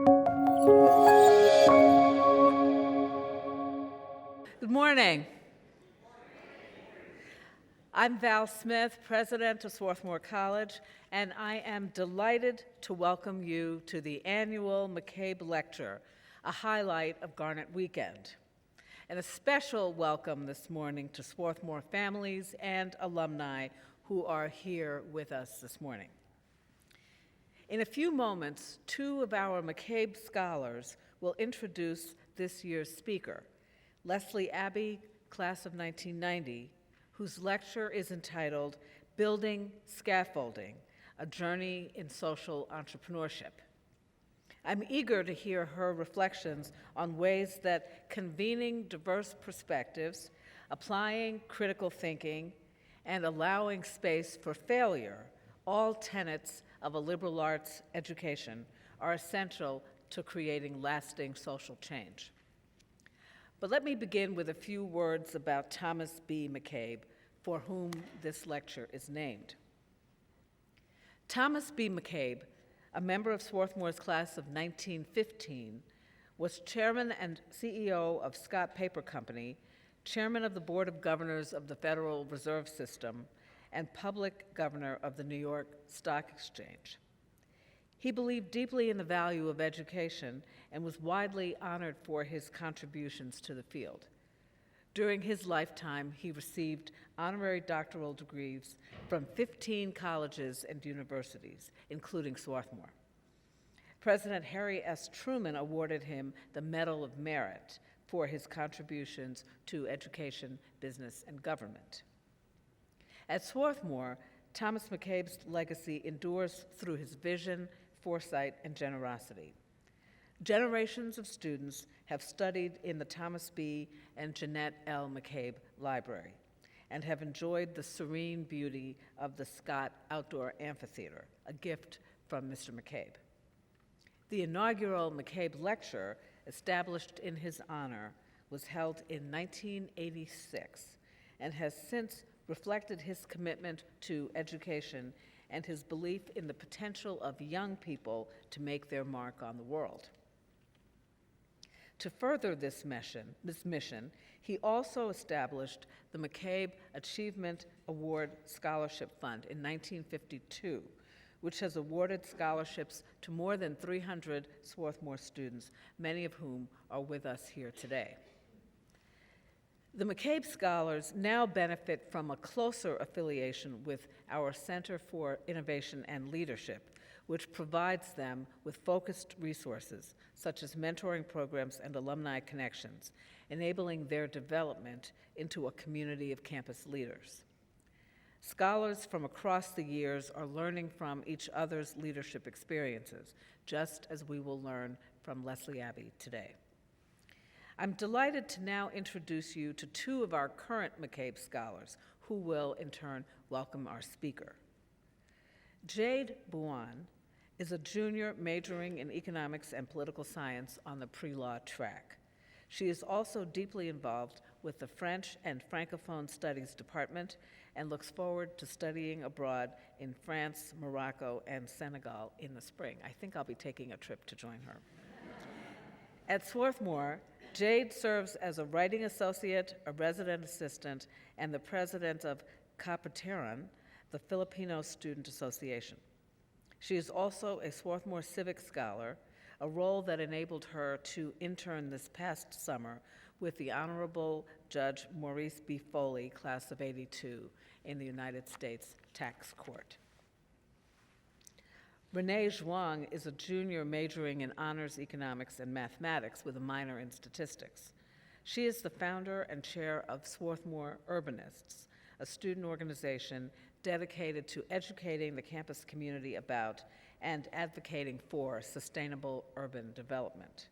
Good morning. I'm Val Smith, president of Swarthmore College, and I am delighted to welcome you to the annual McCabe Lecture, a highlight of Garnet Weekend. And a special welcome this morning to Swarthmore families and alumni who are here with us this morning. In a few moments, two of our McCabe scholars will introduce this year's speaker, Leslie Abbey, class of 1990, whose lecture is entitled Building Scaffolding, A Journey in Social Entrepreneurship. I'm eager to hear her reflections on ways that convening diverse perspectives, applying critical thinking, and allowing space for failure, all tenets of a liberal arts education, are essential to creating lasting social change. But let me begin with a few words about Thomas B. McCabe, for whom this lecture is named. Thomas B. McCabe, a member of Swarthmore's class of 1915, was chairman and CEO of Scott Paper Company, chairman of the Board of Governors of the Federal Reserve System, and public governor of the New York Stock Exchange. He believed deeply in the value of education and was widely honored for his contributions to the field. During his lifetime, he received honorary doctoral degrees from 15 colleges and universities, including Swarthmore. President Harry S. Truman awarded him the Medal of Merit for his contributions to education, business, and government. At Swarthmore, Thomas McCabe's legacy endures through his vision, foresight, and generosity. Generations of students have studied in the Thomas B. and Jeanette L. McCabe Library and have enjoyed the serene beauty of the Scott Outdoor Amphitheater, a gift from Mr. McCabe. The inaugural McCabe Lecture, established in his honor, was held in 1986 and has since reflected his commitment to education and his belief in the potential of young people to make their mark on the world. To further this mission, he also established the McCabe Achievement Award Scholarship Fund in 1952, which has awarded scholarships to more than 300 Swarthmore students, many of whom are with us here today. The McCabe Scholars now benefit from a closer affiliation with our Center for Innovation and Leadership, which provides them with focused resources, such as mentoring programs and alumni connections, enabling their development into a community of campus leaders. Scholars from across the years are learning from each other's leadership experiences, just as we will learn from Leslie Abbey today. I'm delighted to now introduce you to two of our current McCabe Scholars, who will, in turn, welcome our speaker. Jade Buwan is a junior majoring in economics and political science on the pre-law track. She is also deeply involved with the French and Francophone Studies Department and looks forward to studying abroad in France, Morocco, and Senegal in the spring. I think I'll be taking a trip to join her. At Swarthmore, Jade serves as a writing associate, a resident assistant, and the president of Kapatiran, the Filipino Student Association. She is also a Swarthmore Civic Scholar, a role that enabled her to intern this past summer with the Honorable Judge Maurice B. Foley, class of '82, in the United States Tax Court. Renee Zhuang is a junior majoring in honors economics and mathematics with a minor in statistics. She is the founder and chair of Swarthmore Urbanists, a student organization dedicated to educating the campus community about and advocating for sustainable urban development.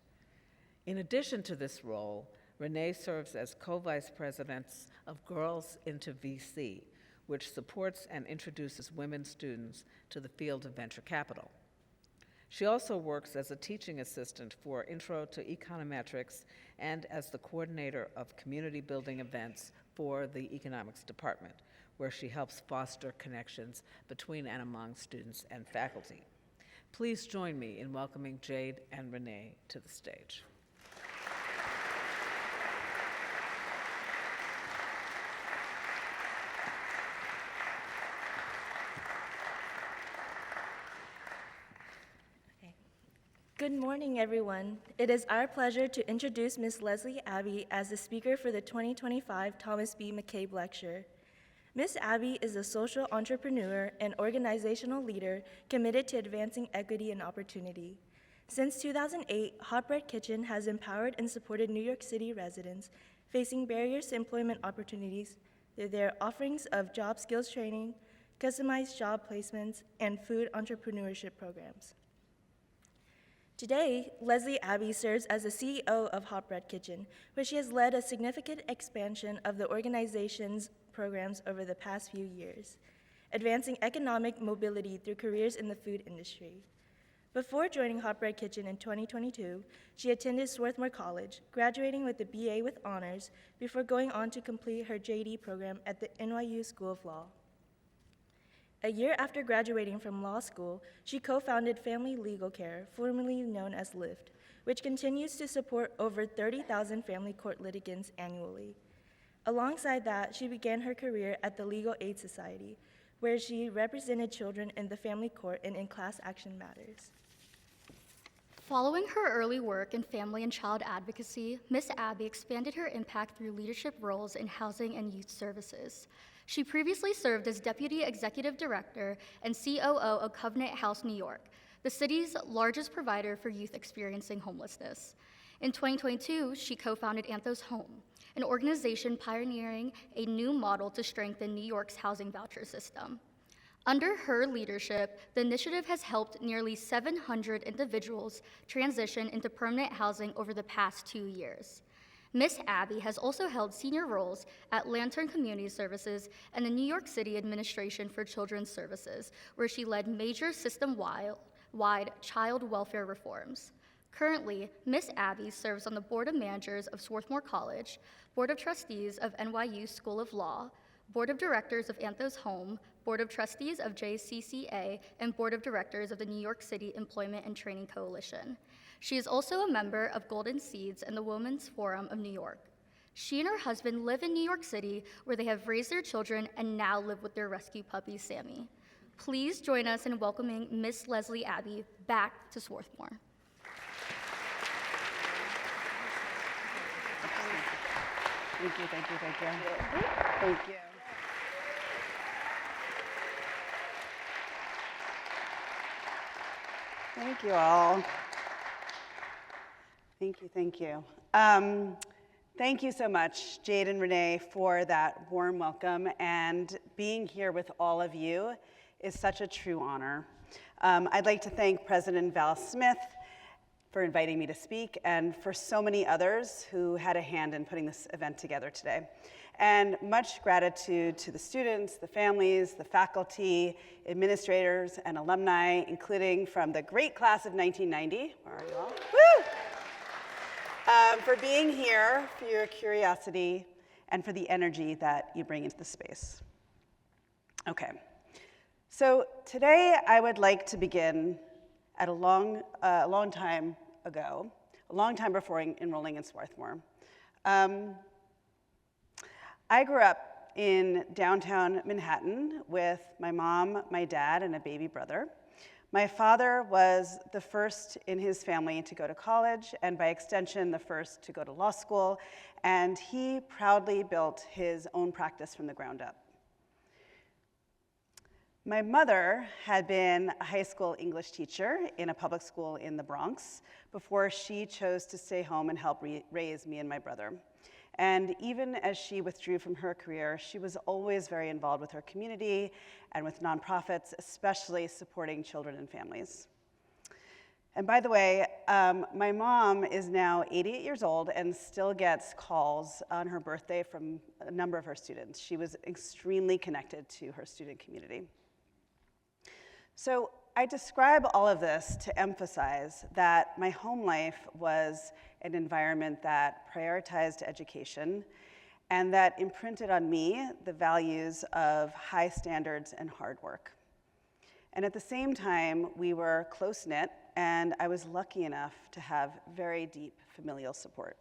In addition to this role, Renee serves as co-vice president of Girls into VC, which supports and introduces women students to the field of venture capital. She also works as a teaching assistant for Intro to Econometrics and as the coordinator of community building events for the economics department, where she helps foster connections between and among students and faculty. Please join me in welcoming Jade and Renee to the stage. Good morning, everyone. It is our pleasure to introduce Ms. Leslie Abbey as the speaker for the 2025 Thomas B. McCabe Lecture. Ms. Abbey is a social entrepreneur and organizational leader committed to advancing equity and opportunity. Since 2008, Hot Bread Kitchen has empowered and supported New York City residents facing barriers to employment opportunities through their offerings of job skills training, customized job placements, and food entrepreneurship programs. Today, Leslie Abbey serves as the CEO of Hot Bread Kitchen, where she has led a significant expansion of the organization's programs over the past few years, advancing economic mobility through careers in the food industry. Before joining Hot Bread Kitchen in 2022, she attended Swarthmore College, graduating with a BA with honors before going on to complete her JD program at the NYU School of Law. A year after graduating from law school, she co-founded Family Legal Care, formerly known as LIFT, which continues to support over 30,000 family court litigants annually. Alongside that, she began her career at the Legal Aid Society, where she represented children in the family court and in class action matters. Following her early work in family and child advocacy, Ms. Abbey expanded her impact through leadership roles in housing and youth services. She previously served as Deputy Executive Director and COO of Covenant House, New York, the city's largest provider for youth experiencing homelessness. In 2022, she co-founded Anthos Home, an organization pioneering a new model to strengthen New York's housing voucher system. Under her leadership, the initiative has helped nearly 700 individuals transition into permanent housing over the past 2 years. Ms. Abbey has also held senior roles at Lantern Community Services and the New York City Administration for Children's Services, where she led major system-wide child welfare reforms. Currently, Ms. Abbey serves on the Board of Managers of Swarthmore College, Board of Trustees of NYU School of Law, Board of Directors of Anthos Home, Board of Trustees of JCCA, and Board of Directors of the New York City Employment and Training Coalition. She is also a member of Golden Seeds and the Women's Forum of New York. She and her husband live in New York City, where they have raised their children and now live with their rescue puppy, Sammy. Please join us in welcoming Miss Leslie Abbey back to Swarthmore. Thank you, thank you, thank you. Thank you. Thank you all. Thank you, thank you. Thank you so much, Jade and Renee, for that warm welcome, and being here with all of you is such a true honor. I'd like to thank President Val Smith for inviting me to speak, and for so many others who had a hand in putting this event together today. And much gratitude to the students, the families, the faculty, administrators, and alumni, including from the great class of 1990. Where are you all? Woo! For being here, for your curiosity, and for the energy that you bring into the space. Okay, so today I would like to begin at a long time ago, a long time before enrolling in Swarthmore. I grew up in downtown Manhattan with my mom, my dad, and a baby brother. My father was the first in his family to go to college, and by extension, the first to go to law school, and he proudly built his own practice from the ground up. My mother had been a high school English teacher in a public school in the Bronx before she chose to stay home and help raise me and my brother. And even as she withdrew from her career, she was always very involved with her community and with nonprofits, especially supporting children and families. And by the way, my mom is now 88 years old and still gets calls on her birthday from a number of her students. She was extremely connected to her student community. So I describe all of this to emphasize that my home life was an environment that prioritized education and that imprinted on me the values of high standards and hard work. And at the same time, we were close-knit, and I was lucky enough to have very deep familial support.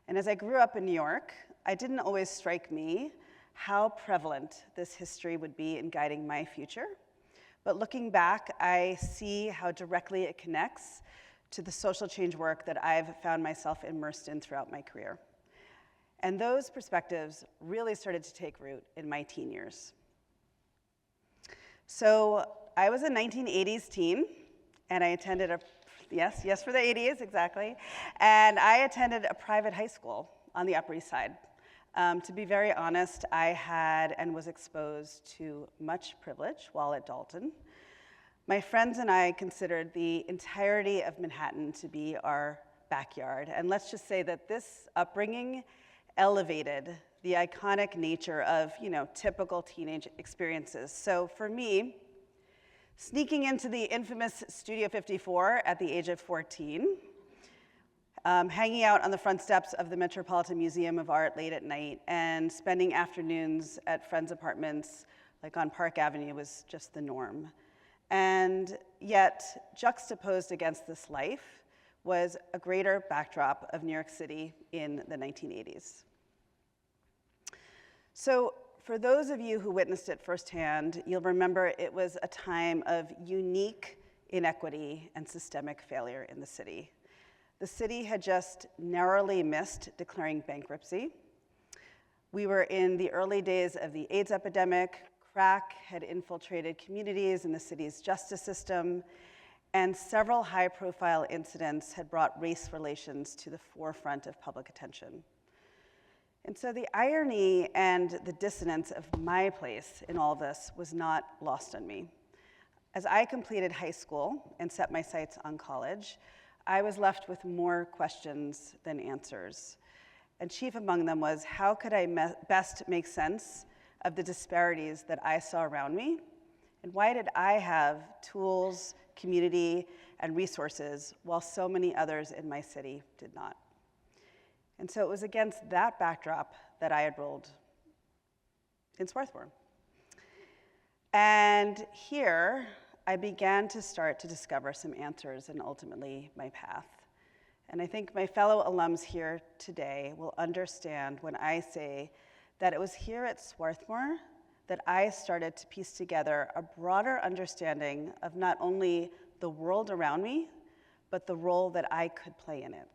And as I grew up in New York, it didn't always strike me how prevalent this history would be in guiding my future. But looking back, I see how directly it connects to the social change work that I've found myself immersed in throughout my career. And those perspectives really started to take root in my teen years. So I was a 1980s teen, and I attended yes for the 80s, exactly. And I attended a private high school on the Upper East Side. To be very honest, I had and was exposed to much privilege while at Dalton. My friends and I considered the entirety of Manhattan to be our backyard. And let's just say that this upbringing elevated the iconic nature of, typical teenage experiences. So for me, sneaking into the infamous Studio 54 at the age of 14, hanging out on the front steps of the Metropolitan Museum of Art late at night, and spending afternoons at friends' apartments, like on Park Avenue, was just the norm. And yet, juxtaposed against this life was a greater backdrop of New York City in the 1980s. So for those of you who witnessed it firsthand, you'll remember it was a time of unique inequity and systemic failure in the city. The city had just narrowly missed declaring bankruptcy. We were in the early days of the AIDS epidemic. Crack had infiltrated communities in the city's justice system, and several high-profile incidents had brought race relations to the forefront of public attention. And so the irony and the dissonance of my place in all this was not lost on me. As I completed high school and set my sights on college, I was left with more questions than answers. And chief among them was, how could I best make sense of the disparities that I saw around me? And why did I have tools, community, and resources while so many others in my city did not? And so it was against that backdrop that I enrolled in Swarthmore. And here, I began to start to discover some answers and ultimately my path. And I think my fellow alums here today will understand when I say that it was here at Swarthmore that I started to piece together a broader understanding of not only the world around me, but the role that I could play in it.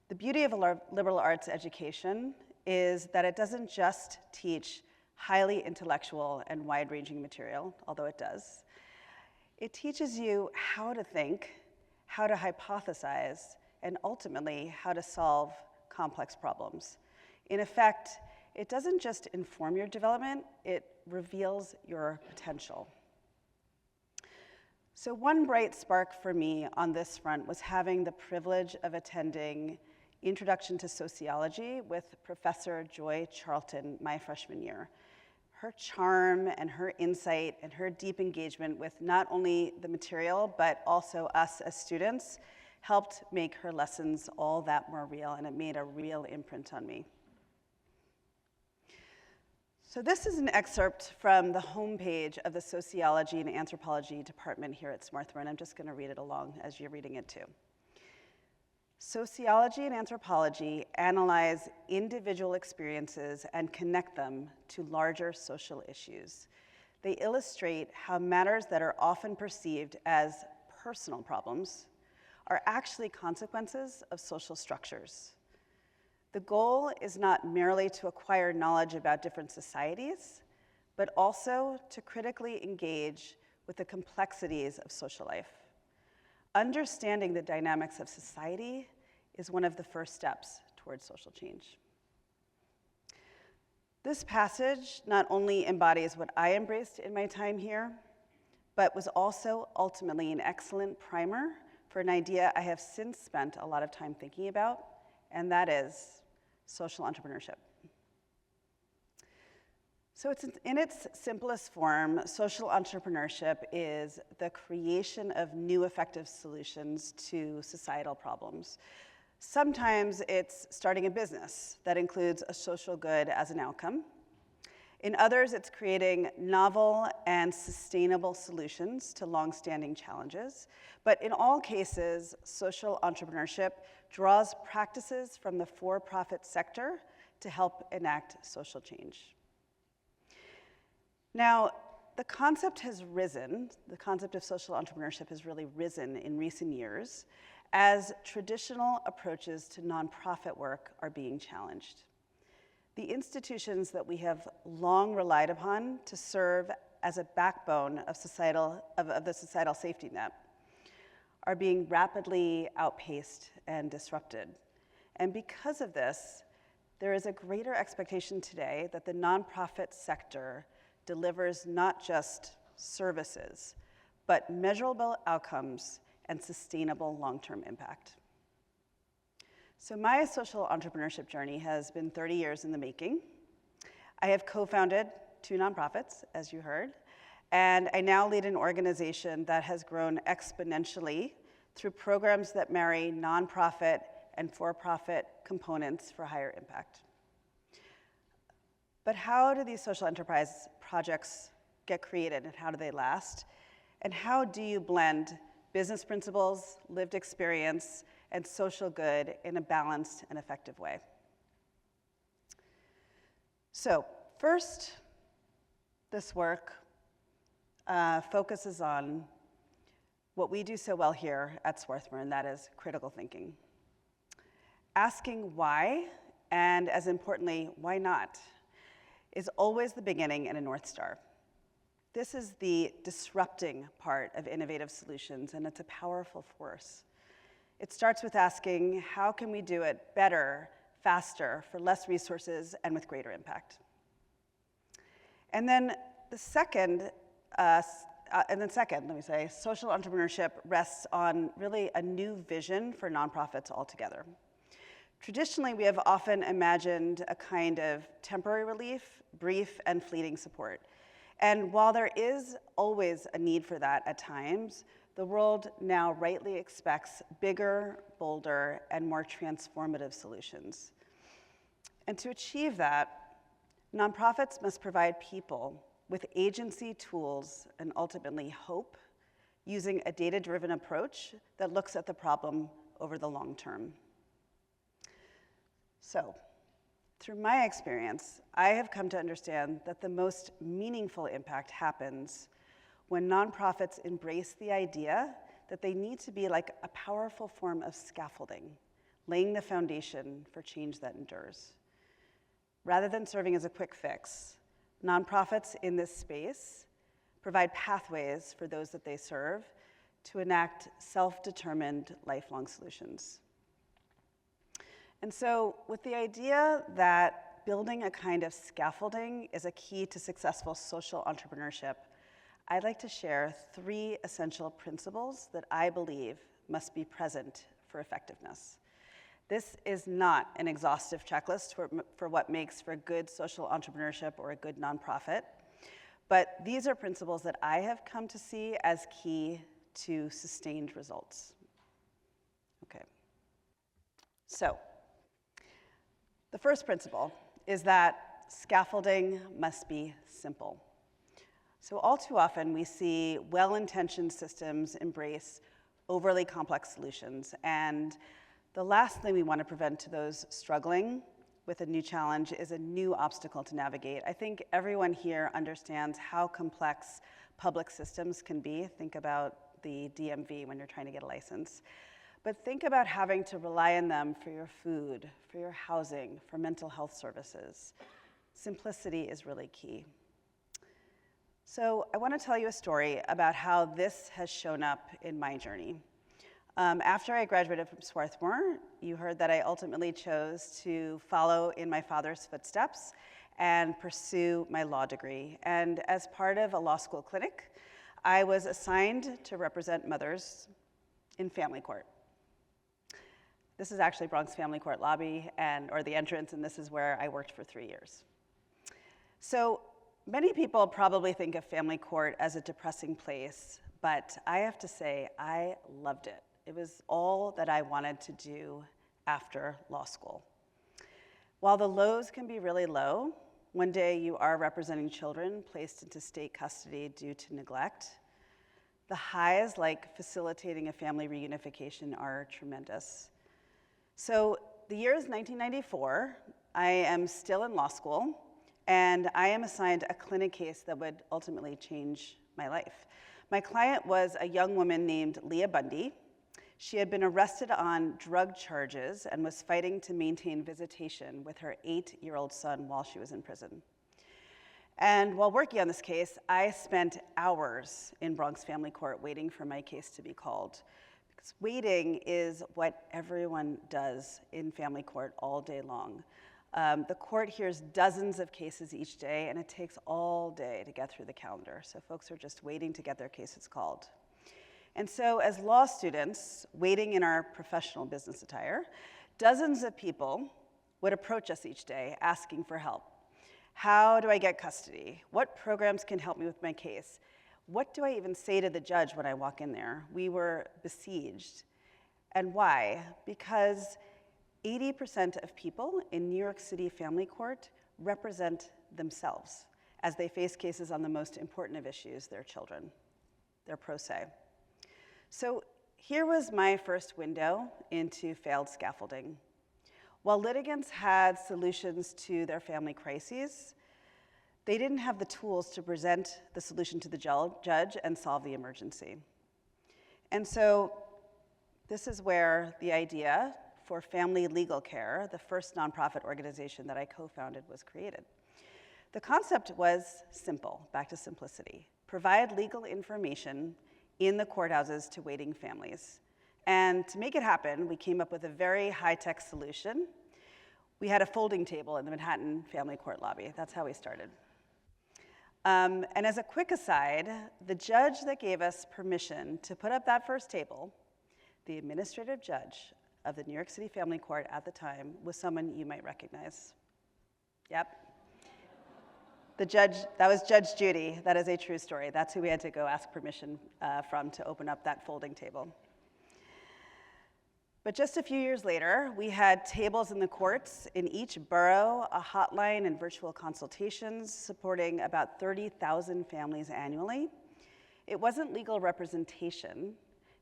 The beauty of a liberal arts education is that it doesn't just teach highly intellectual and wide-ranging material, although it does. It teaches you how to think, how to hypothesize, and ultimately how to solve complex problems. In effect, it doesn't just inform your development, it reveals your potential. So one bright spark for me on this front was having the privilege of attending Introduction to Sociology with Professor Joy Charlton my freshman year. Her charm and her insight and her deep engagement with not only the material, but also us as students, helped make her lessons all that more real, and it made a real imprint on me. So this is an excerpt from the homepage of the Sociology and Anthropology department here at Swarthmore, and I'm just going to read it along as you're reading it too. Sociology and anthropology analyze individual experiences and connect them to larger social issues. They illustrate how matters that are often perceived as personal problems are actually consequences of social structures. The goal is not merely to acquire knowledge about different societies, but also to critically engage with the complexities of social life. Understanding the dynamics of society is one of the first steps towards social change. This passage not only embodies what I embraced in my time here, but was also ultimately an excellent primer for an idea I have since spent a lot of time thinking about, and that is social entrepreneurship. So it's in its simplest form, social entrepreneurship is the creation of new effective solutions to societal problems. Sometimes it's starting a business that includes a social good as an outcome. In others, it's creating novel and sustainable solutions to longstanding challenges. But in all cases, social entrepreneurship draws practices from the for-profit sector to help enact social change. Now, the concept of social entrepreneurship has really risen in recent years as traditional approaches to nonprofit work are being challenged. The institutions that we have long relied upon to serve as a backbone of the societal safety net are being rapidly outpaced and disrupted. And because of this, there is a greater expectation today that the nonprofit sector delivers not just services, but measurable outcomes and sustainable long-term impact. So my social entrepreneurship journey has been 30 years in the making. I have co-founded 2 nonprofits, as you heard, and I now lead an organization that has grown exponentially through programs that marry nonprofit and for-profit components for higher impact. But how do these social enterprise projects get created, and how do they last? And how do you blend business principles, lived experience, and social good in a balanced and effective way? So first, this work focuses on what we do so well here at Swarthmore, and that is critical thinking. Asking why, and as importantly, why not, is always the beginning and a North Star. This is the disrupting part of innovative solutions, and it's a powerful force. It starts with asking, how can we do it better, faster, for less resources, and with greater impact? And then second, let me say, social entrepreneurship rests on really a new vision for nonprofits altogether. Traditionally, we have often imagined a kind of temporary relief, brief and fleeting support. And while there is always a need for that at times, the world now rightly expects bigger, bolder, and more transformative solutions. And to achieve that, nonprofits must provide people with agency, tools, and ultimately hope, using a data-driven approach that looks at the problem over the long term. So, through my experience, I have come to understand that the most meaningful impact happens when nonprofits embrace the idea that they need to be like a powerful form of scaffolding, laying the foundation for change that endures. Rather than serving as a quick fix, nonprofits in this space provide pathways for those that they serve to enact self-determined lifelong solutions. And so, with the idea that building a kind of scaffolding is a key to successful social entrepreneurship, I'd like to share 3 essential principles that I believe must be present for effectiveness. This is not an exhaustive checklist for what makes for good social entrepreneurship or a good nonprofit, but these are principles that I have come to see as key to sustained results. Okay. So, the first principle is that scaffolding must be simple. So all too often we see well-intentioned systems embrace overly complex solutions, and the last thing we want to prevent to those struggling with a new challenge is a new obstacle to navigate. I think everyone here understands how complex public systems can be. Think about the DMV when you're trying to get a license. But think about having to rely on them for your food, for your housing, for mental health services. Simplicity is really key. So I want to tell you a story about how this has shown up in my journey. After I graduated from Swarthmore, you heard that I ultimately chose to follow in my father's footsteps and pursue my law degree. And as part of a law school clinic, I was assigned to represent mothers in family court. This is actually Bronx Family Court lobby or the entrance, and this is where I worked for 3 years. So many people probably think of family court as a depressing place, but I have to say I loved it. It was all that I wanted to do after law school. While the lows can be really low, One day you are representing children placed into state custody due to neglect. The highs, like facilitating a family reunification, are tremendous. So the year is 1994. I am still in law school, and I am assigned a clinic case that would ultimately change my life. My client was a young woman named Leah Bundy. She had been arrested on drug charges and was fighting to maintain visitation with her 8-year-old son while she was in prison. And while working on this case, I spent hours in Bronx Family Court waiting for my case to be called. Because waiting is what everyone does in family court all day long. The court hears dozens of cases each day, and it takes all day to get through the calendar. So folks are just waiting to get their cases called. And so as law students, waiting in our professional business attire, dozens of people would approach us each day asking for help. How do I get custody? What programs can help me with my case? What do I even say to the judge when I walk in there? We were besieged. And why? Because 80% of people in New York City Family Court represent themselves as they face cases on the most important of issues, their children. They're pro se. So here was my first window into failed scaffolding. While litigants had solutions to their family crises, they didn't have the tools to present the solution to the judge and solve the emergency. And so this is where the idea for Family Legal Care, the first nonprofit organization that I co-founded, was created. The concept was simple, back to simplicity. Provide legal information in the courthouses to waiting families. And to make it happen, we came up with a very high-tech solution. We had a folding table in the Manhattan Family Court lobby. That's how we started. And as a quick aside, the judge that gave us permission to put up that first table, the administrative judge of the New York City Family Court at the time, was someone you might recognize. Yep. The judge, that was Judge Judy. That is a true story. That's who we had to go ask permission from to open up that folding table. But just a few years later, we had tables in the courts in each borough, a hotline and virtual consultations supporting about 30,000 families annually. It wasn't legal representation.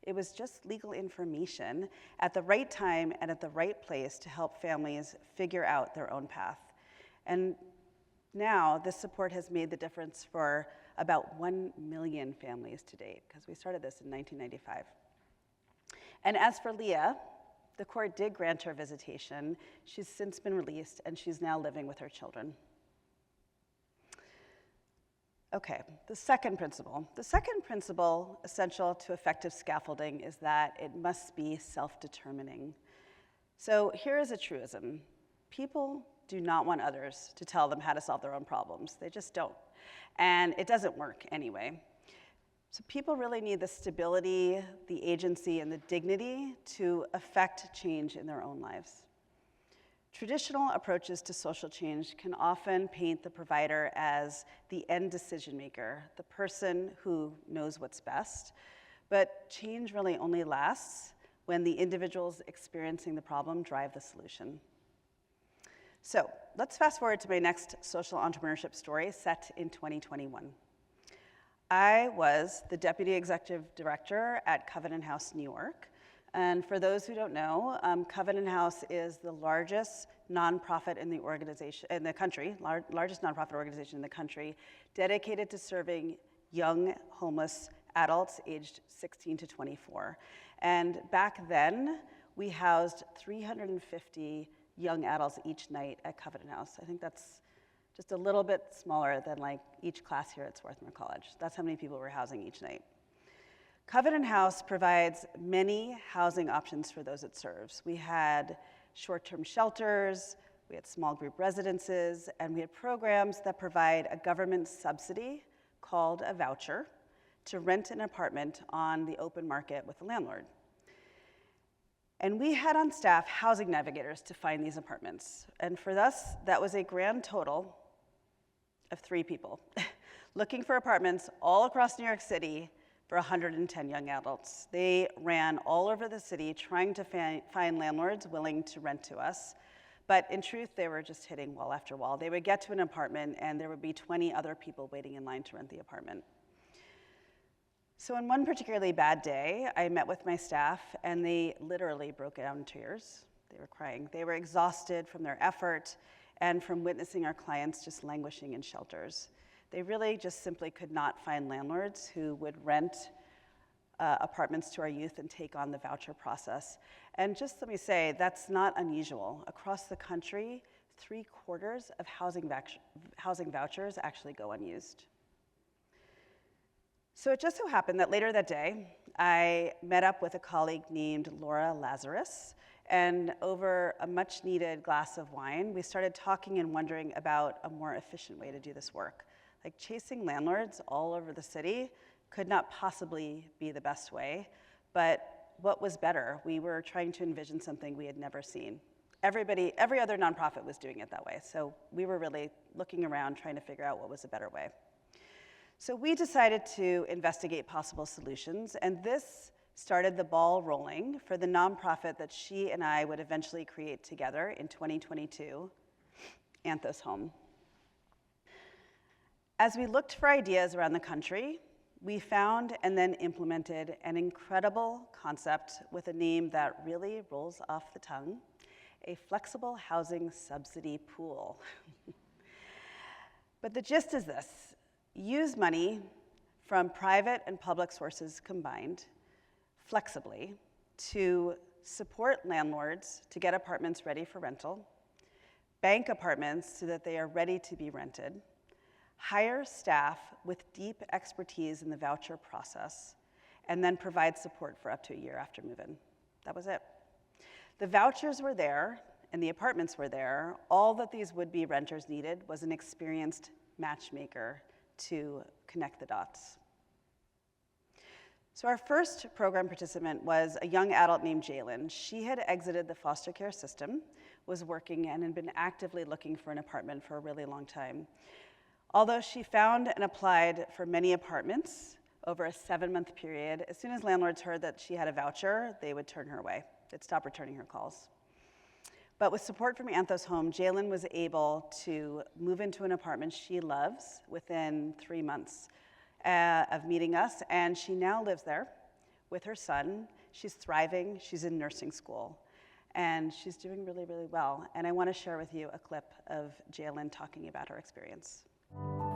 It was just legal information at the right time and at the right place to help families figure out their own path. And now, this support has made the difference for about 1 million families to date, because we started this in 1995. And as for Leah, the court did grant her visitation. She's since been released, and she's now living with her children. Okay, the second principle. The second principle essential to effective scaffolding is that it must be self-determining. So here is a truism. People do not want others to tell them how to solve their own problems. They just don't. And it doesn't work anyway. So people really need the stability, the agency, and the dignity to affect change in their own lives. Traditional approaches to social change can often paint the provider as the end decision maker, the person who knows what's best. But change really only lasts when the individuals experiencing the problem drive the solution. So let's fast forward to my next social entrepreneurship story set in 2021. I was the deputy executive director at Covenant House, New York. And for those who don't know, Covenant House is the largest nonprofit in the country, largest nonprofit organization in the country, dedicated to serving young homeless adults aged 16 to 24. And back then, we housed 350 young adults each night at Covenant House. I think that's just a little bit smaller than like each class here at Swarthmore College. That's how many people we're housing each night. Covenant House provides many housing options for those it serves. We had short-term shelters, we had small group residences, and we had programs that provide a government subsidy called a voucher to rent an apartment on the open market with a landlord. And we had on staff housing navigators to find these apartments. And for us, that was a grand total of 3 people looking for apartments all across New York City for 110 young adults. They ran all over the city trying to find landlords willing to rent to us. But in truth, they were just hitting wall after wall. They would get to an apartment and there would be 20 other people waiting in line to rent the apartment. So on one particularly bad day, I met with my staff and they literally broke down in tears. They were crying. They were exhausted from their effort and from witnessing our clients just languishing in shelters. They really just simply could not find landlords who would rent apartments to our youth and take on the voucher process. And just let me say, that's not unusual. Across the country, 3/4 of housing vouchers actually go unused. So it just so happened that later that day, I met up with a colleague named Laura Lazarus, and over a much needed glass of wine, we started talking and wondering about a more efficient way to do this work. Like chasing landlords all over the city could not possibly be the best way, but what was better? We were trying to envision something we had never seen. Every other nonprofit was doing it that way, so we were really looking around trying to figure out what was a better way. So we decided to investigate possible solutions, and this started the ball rolling for the nonprofit that she and I would eventually create together in 2022, Anthos Home. As we looked for ideas around the country, we found and then implemented an incredible concept with a name that really rolls off the tongue, a flexible housing subsidy pool. But the gist is this: use money from private and public sources combined flexibly to support landlords to get apartments ready for rental, bank apartments so that they are ready to be rented, hire staff with deep expertise in the voucher process, and then provide support for up to a year after move-in. That was it. The vouchers were there, and the apartments were there. All that these would-be renters needed was an experienced matchmaker to connect the dots. So our first program participant was a young adult named Jalen. She had exited the foster care system, was working, and had been actively looking for an apartment for a really long time. Although she found and applied for many apartments over a 7-month period, as soon as landlords heard that she had a voucher, they would turn her away. They'd stop returning her calls. But with support from Anthos Home, Jalen was able to move into an apartment she loves within 3 months of meeting us, and she now lives there with her son. She's thriving, she's in nursing school, and she's doing really, really well. And I want to share with you a clip of Jalen talking about her experience.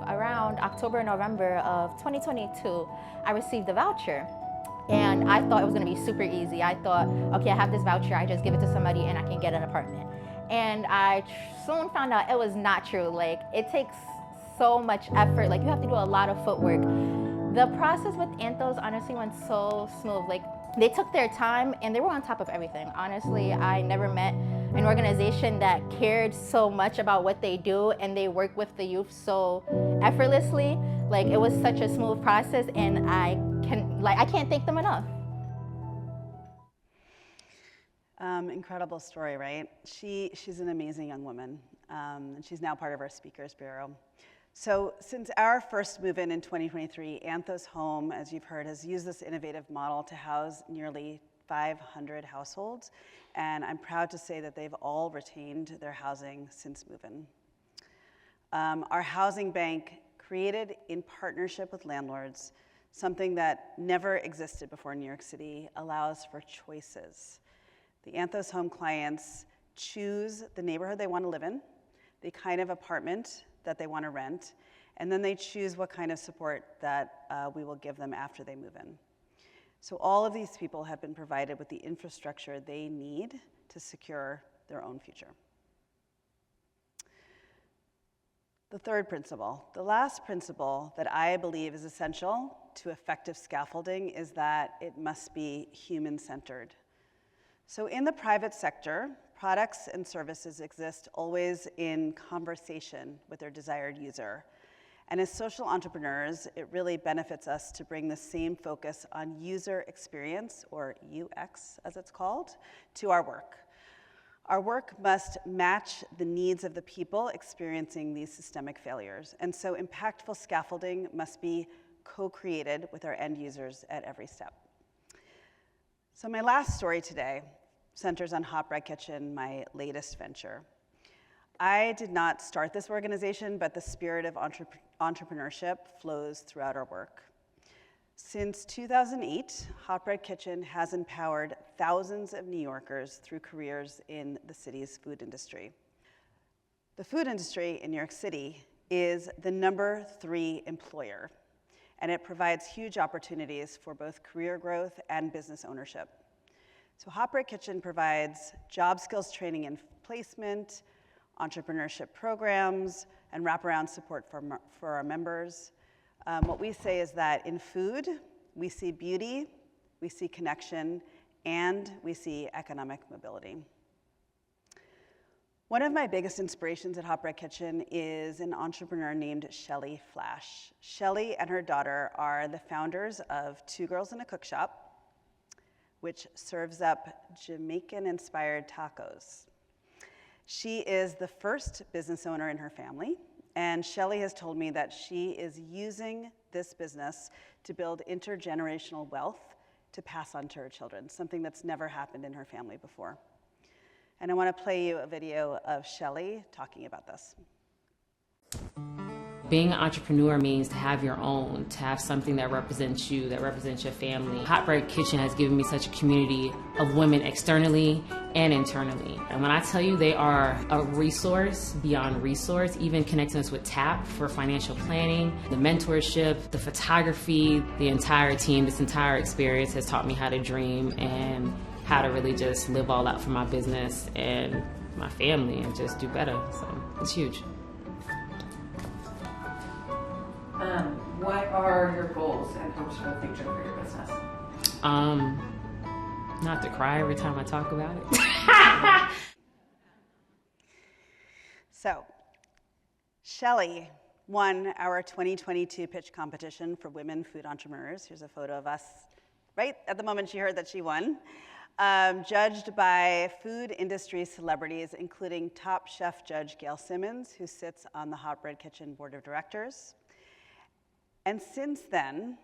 Around October, November of 2022, I received a voucher. And I thought it was gonna be super easy. I thought, okay, I have this voucher, I just give it to somebody and I can get an apartment. And I soon found out it was not true. Like, it takes so much effort. Like, you have to do a lot of footwork. The process with Anthos honestly went so smooth. Like, they took their time and they were on top of everything. Honestly, I never met an organization that cared so much about what they do, and they work with the youth so effortlessly. Like, it was such a smooth process, and I can't thank them enough. Incredible story, right? She's an amazing young woman, and she's now part of our Speakers Bureau. So since our first move-in in 2023, Anthos Home, as you've heard, has used this innovative model to house nearly 500 households, and I'm proud to say that they've all retained their housing since move-in. Our housing bank, created in partnership with landlords, something that never existed before in New York City, allows for choices. The Anthos Home clients choose the neighborhood they want to live in, the kind of apartment that they want to rent, and then they choose what kind of support that we will give them after they move in. So all of these people have been provided with the infrastructure they need to secure their own future. The third principle, the last principle that I believe is essential to effective scaffolding, is that it must be human-centered. So in the private sector, products and services exist always in conversation with their desired user. And as social entrepreneurs, it really benefits us to bring the same focus on user experience, or UX as it's called, to our work. Our work must match the needs of the people experiencing these systemic failures. And so impactful scaffolding must be co-created with our end users at every step. So my last story today centers on Hot Bread Kitchen, my latest venture. I did not start this organization, but the spirit of entrepreneurship flows throughout our work. Since 2008, Hot Bread Kitchen has empowered thousands of New Yorkers through careers in the city's food industry. The food industry in New York City is the #3 employer, and it provides huge opportunities for both career growth and business ownership. So Hot Bread Kitchen provides job skills training and placement, entrepreneurship programs, and wraparound support for our members. What we say is that in food, we see beauty, we see connection, and we see economic mobility. One of my biggest inspirations at Hot Bread Kitchen is an entrepreneur named Shelly Flash. Shelly and her daughter are the founders of Two Girls in a Cook Shop, which serves up Jamaican-inspired tacos. She is the first business owner in her family, and Shelly has told me that she is using this business to build intergenerational wealth to pass on to her children, something that's never happened in her family before. And I want to play you a video of Shelly talking about this. Being an entrepreneur means to have your own, to have something that represents you, that represents your family. Hot Bread Kitchen has given me such a community of women externally and internally. And when I tell you they are a resource beyond resource, even connecting us with TAP for financial planning, the mentorship, the photography, the entire team, this entire experience has taught me how to dream and how to really just live all out for my business and my family and just do better. So it's huge. What are your goals and hopes for the future for your business? Not to cry every time I talk about it. So, Shelly won our 2022 pitch competition for women food entrepreneurs. Here's a photo of us right at the moment she heard that she won. Judged by food industry celebrities, including top chef judge Gail Simmons, who sits on the Hot Bread Kitchen board of directors. And since then,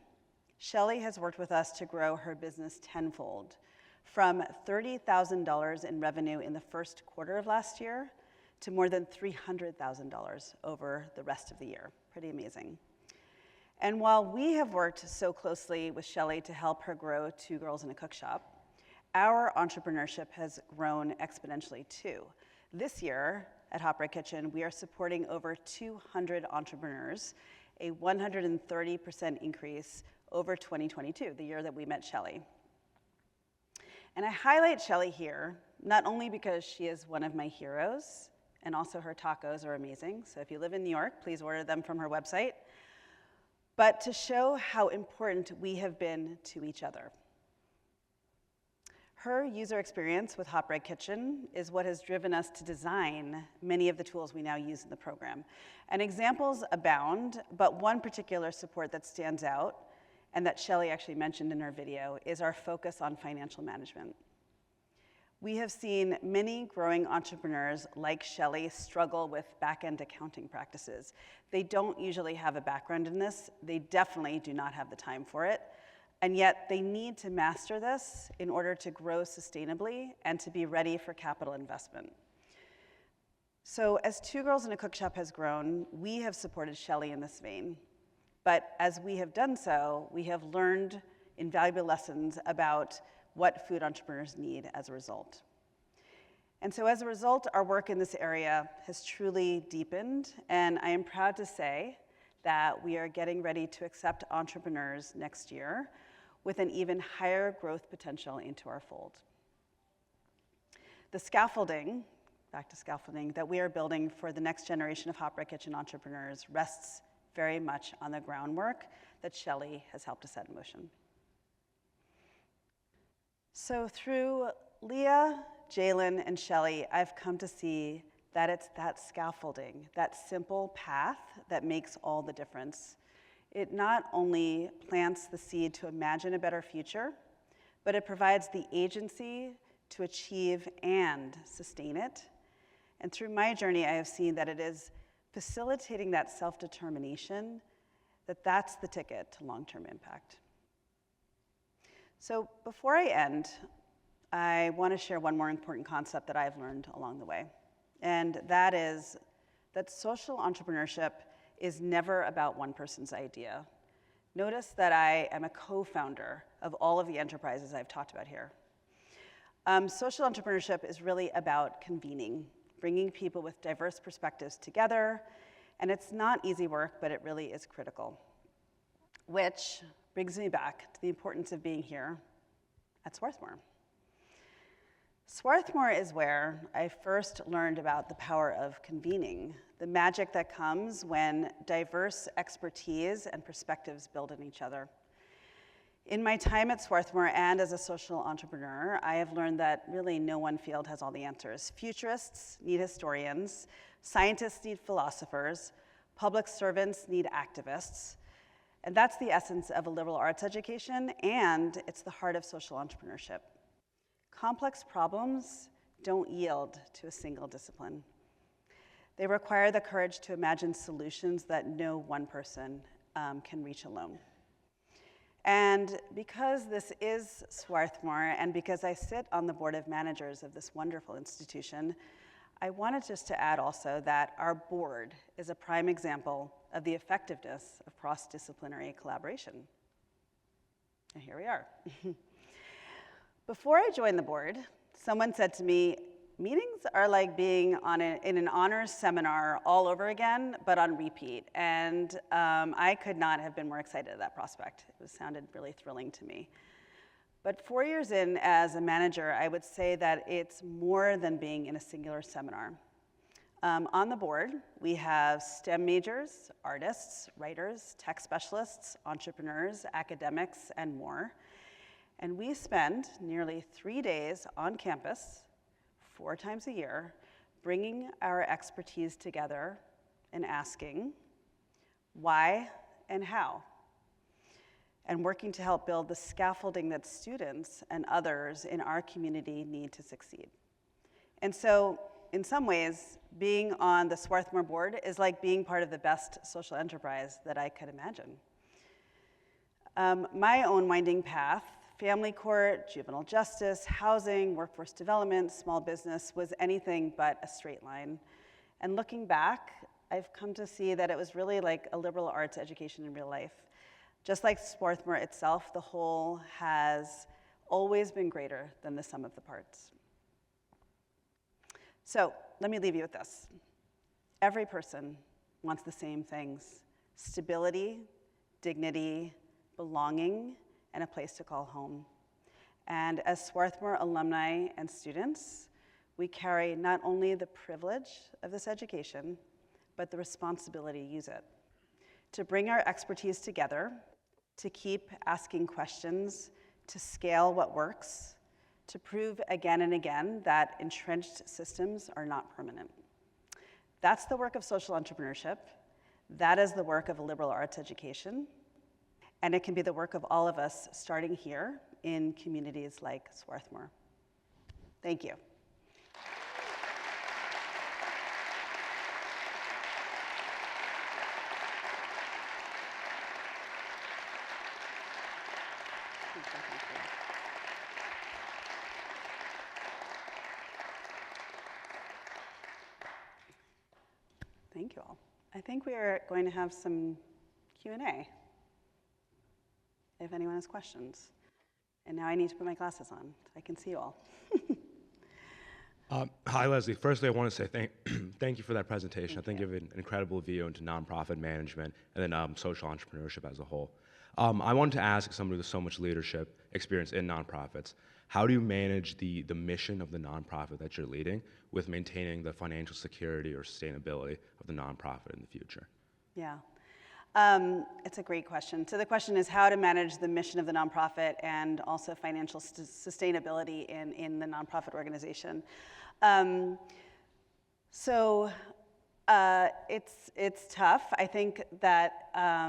Shelly has worked with us to grow her business tenfold, from $30,000 in revenue in the first quarter of last year to more than $300,000 over the rest of the year. Pretty amazing. And while we have worked so closely with Shelly to help her grow Two Girls in a Cook Shop, our entrepreneurship has grown exponentially too. This year at Hot Bread Kitchen, we are supporting over 200 entrepreneurs, a 130% increase over 2022, the year that we met Shelly. And I highlight Shelly here, not only because she is one of my heroes, and also her tacos are amazing, so if you live in New York, please order them from her website, but to show how important we have been to each other. Her user experience with Hot Bread Kitchen is what has driven us to design many of the tools we now use in the program. And examples abound, but one particular support that stands out, and that Shelly actually mentioned in her video, is our focus on financial management. We have seen many growing entrepreneurs like Shelly struggle with back-end accounting practices. They don't usually have a background in this. They definitely do not have the time for it. And yet they need to master this in order to grow sustainably and to be ready for capital investment. So as Two Girls in a Cook Shop has grown, we have supported Shelly in this vein. But as we have done so, we have learned invaluable lessons about what food entrepreneurs need as a result. And so as a result, our work in this area has truly deepened, and I am proud to say that we are getting ready to accept entrepreneurs next year with an even higher growth potential into our fold. The scaffolding, back to scaffolding, that we are building for the next generation of Hot Bread Kitchen entrepreneurs rests very much on the groundwork that Shelly has helped to set in motion. So through Leah, Jalen, and Shelly, I've come to see that it's that scaffolding, that simple path that makes all the difference. It not only plants the seed to imagine a better future, but it provides the agency to achieve and sustain it. And through my journey, I have seen that it is facilitating that self-determination, that's the ticket to long-term impact. So before I end, I want to share one more important concept that I've learned along the way. and that is that social entrepreneurship is never about one person's idea. Notice that I am a co-founder of all of the enterprises I've talked about here. Social entrepreneurship is really about convening, bringing people with diverse perspectives together, and it's not easy work, but it really is critical. Which brings me back to the importance of being here at Swarthmore. Swarthmore is where I first learned about the power of convening, the magic that comes when diverse expertise and perspectives build on each other. In my time at Swarthmore and as a social entrepreneur, I have learned that really no one field has all the answers. Futurists need historians, scientists need philosophers, public servants need activists, and that's the essence of a liberal arts education, and it's the heart of social entrepreneurship. Complex problems don't yield to a single discipline. They require the courage to imagine solutions that no one person can reach alone. And because this is Swarthmore, and because I sit on the board of managers of this wonderful institution, I wanted just to add also that our board is a prime example of the effectiveness of cross-disciplinary collaboration. And here we are. Before I joined the board, someone said to me, meetings are like being in an honors seminar all over again, but on repeat. And I could not have been more excited at that prospect. It sounded really thrilling to me. But 4 years in as a manager, I would say that it's more than being in a singular seminar. On the board, we have STEM majors, artists, writers, tech specialists, entrepreneurs, academics, and more. And we spend nearly 3 days on campus, 4 times a year, bringing our expertise together and asking why and how, and working to help build the scaffolding that students and others in our community need to succeed. And so, in some ways, being on the Swarthmore board is like being part of the best social enterprise that I could imagine. My own winding path, family court, juvenile justice, housing, workforce development, small business, was anything but a straight line. And looking back, I've come to see that it was really like a liberal arts education in real life. Just like Swarthmore itself, the whole has always been greater than the sum of the parts. So let me leave you with this. Every person wants the same things: stability, dignity, belonging, and a place to call home. And as Swarthmore alumni and students, we carry not only the privilege of this education, but the responsibility to use it, to bring our expertise together, to keep asking questions, to scale what works, to prove again and again that entrenched systems are not permanent. That's the work of social entrepreneurship. That is the work of a liberal arts education. And it can be the work of all of us starting here in communities like Swarthmore. Thank you. Thank you all. I think we are going to have some Q&A. If anyone has questions. And now I need to put my glasses on so I can see you all. Hi, Leslie. Firstly, I want to say thank you for that presentation. I think you have an incredible view into nonprofit management and then social entrepreneurship as a whole. I wanted to ask somebody with so much leadership experience in nonprofits, how do you manage the mission of the nonprofit that you're leading with maintaining the financial security or sustainability of the nonprofit in the future? Yeah. It's a great question. So the question is how to manage the mission of the nonprofit and also financial sustainability in the nonprofit organization. It's tough. I think that I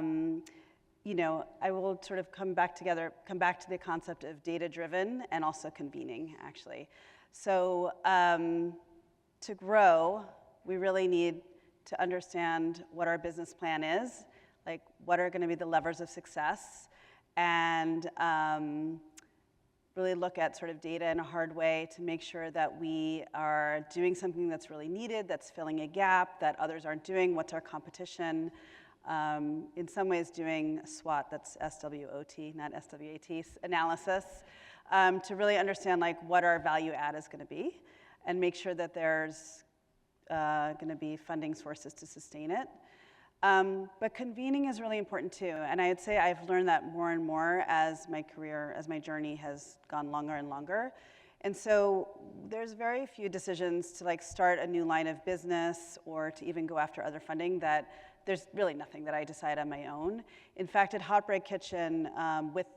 will sort of come back to the concept of data-driven and also convening, actually. So to grow, we really need to understand what our business plan is, like what are going to be the levers of success, and really look at sort of data in a hard way to make sure that we are doing something that's really needed, that's filling a gap that others aren't doing, what's our competition. In some ways doing SWOT, that's S-W-O-T, not S-W-A-T, analysis, to really understand like what our value add is gonna be and make sure that there's gonna be funding sources to sustain it. But convening is really important too, and I'd say I've learned that more and more as my career, as my journey has gone longer and longer. And so there's very few decisions to like start a new line of business or to even go after other funding that there's really nothing that I decide on my own. In fact, at Hot Bread Kitchen, with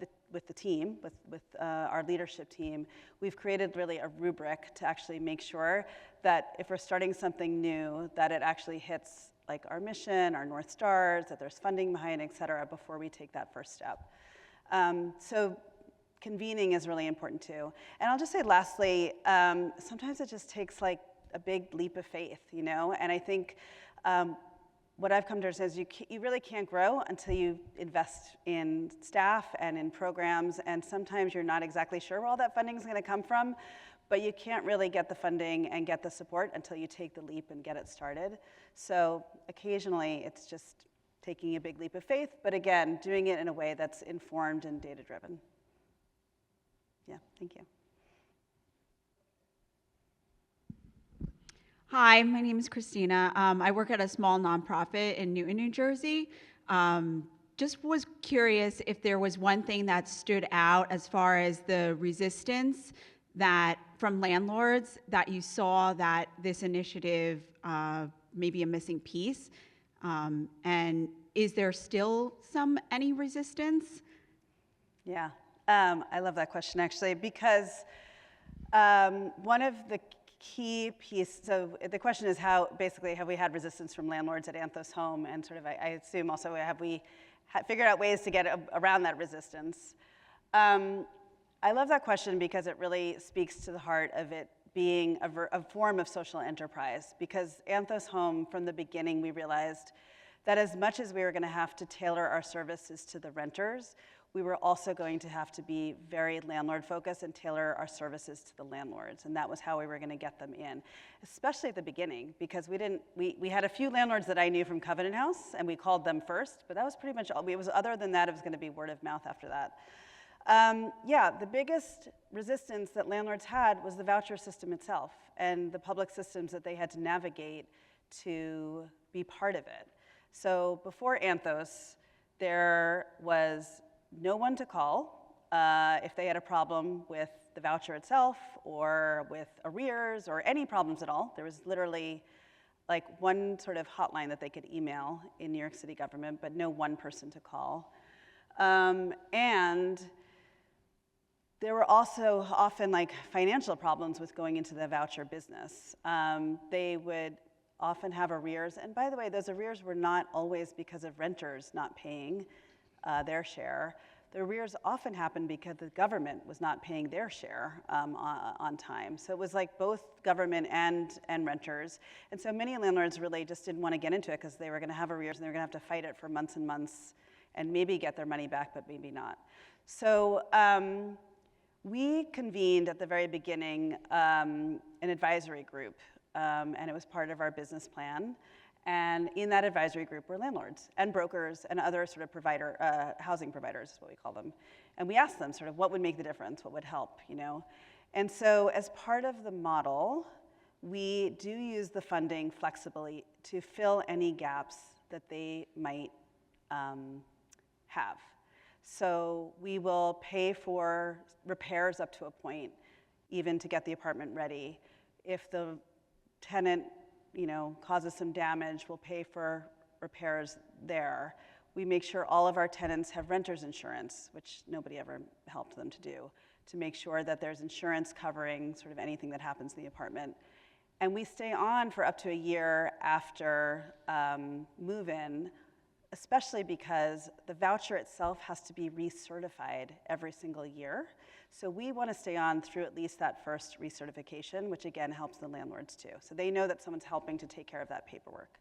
the team, with our leadership team, we've created really a rubric to actually make sure that if we're starting something new, that it actually hits like our mission, our North Stars, that there's funding behind, et cetera, before we take that first step. So convening is really important too. And I'll just say lastly, sometimes it just takes like a big leap of faith, you know? And I think what I've come to understand is you really can't grow until you invest in staff and in programs, and sometimes you're not exactly sure where all that funding is gonna come from, but you can't really get the funding and get the support until you take the leap and get it started. So occasionally it's just taking a big leap of faith, but again, doing it in a way that's informed and data-driven. Yeah, thank you. Hi, my name is Christina. I work at a small nonprofit in Newton, New Jersey. Just was curious if there was one thing that stood out as far as the resistance that from landlords that you saw that this initiative may be a missing piece. And is there still any resistance? Yeah, I love that question actually, because one of the key piece, so the question is how, basically, have we had resistance from landlords at Anthos Home, and sort of, I assume also, have we figured out ways to get around that resistance? I love that question because it really speaks to the heart of it being a form of social enterprise, because Anthos Home, from the beginning, we realized that as much as we were gonna have to tailor our services to the renters, we were also going to have to be very landlord focused and tailor our services to the landlords. And that was how we were gonna get them in, especially at the beginning, because we had a few landlords that I knew from Covenant House, and we called them first, but that was pretty much all. Other than that, it was gonna be word of mouth after that. Yeah, the biggest resistance that landlords had was the voucher system itself and the public systems that they had to navigate to be part of it. So before Anthos, there was no one to call if they had a problem with the voucher itself or with arrears or any problems at all. There was literally like one sort of hotline that they could email in New York City government, but no one person to call. And there were also often like financial problems with going into the voucher business. They would often have arrears, and by the way, those arrears were not always because of renters not paying their share. The arrears often happened because the government was not paying their share on time. So it was like both government and renters. And so many landlords really just didn't want to get into it because they were going to have arrears and they were going to have to fight it for months and months and maybe get their money back, but maybe not. So we convened at the very beginning an advisory group, and it was part of our business plan. And in that advisory group were landlords and brokers and other sort of housing providers is what we call them. And we asked them sort of what would make the difference, what would help, you know? And so as part of the model, we do use the funding flexibly to fill any gaps that they might have. So we will pay for repairs up to a point, even to get the apartment ready. If the tenant causes some damage, we'll pay for repairs there. We make sure all of our tenants have renter's insurance, which nobody ever helped them to do, to make sure that there's insurance covering sort of anything that happens in the apartment. And we stay on for up to a year after move-in, especially because the voucher itself has to be recertified every single year. So we want to stay on through at least that first recertification, which again helps the landlords too. So they know that someone's helping to take care of that paperwork.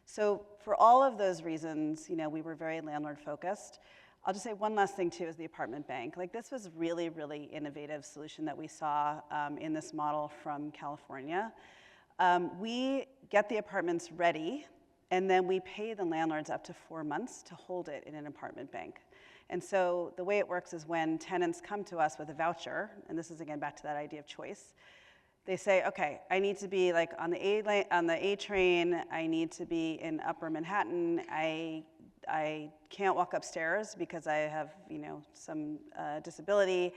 So for all of those reasons, we were very landlord focused. I'll just say one last thing too is the apartment bank. Like this was really, really innovative solution that we saw in this model from California. We get the apartments ready, and then we pay the landlords up to 4 months to hold it in an apartment bank. And so the way it works is when tenants come to us with a voucher, and this is again back to that idea of choice, they say, okay, I need to be like on the A train, I need to be in Upper Manhattan, I can't walk upstairs because I have, some disability.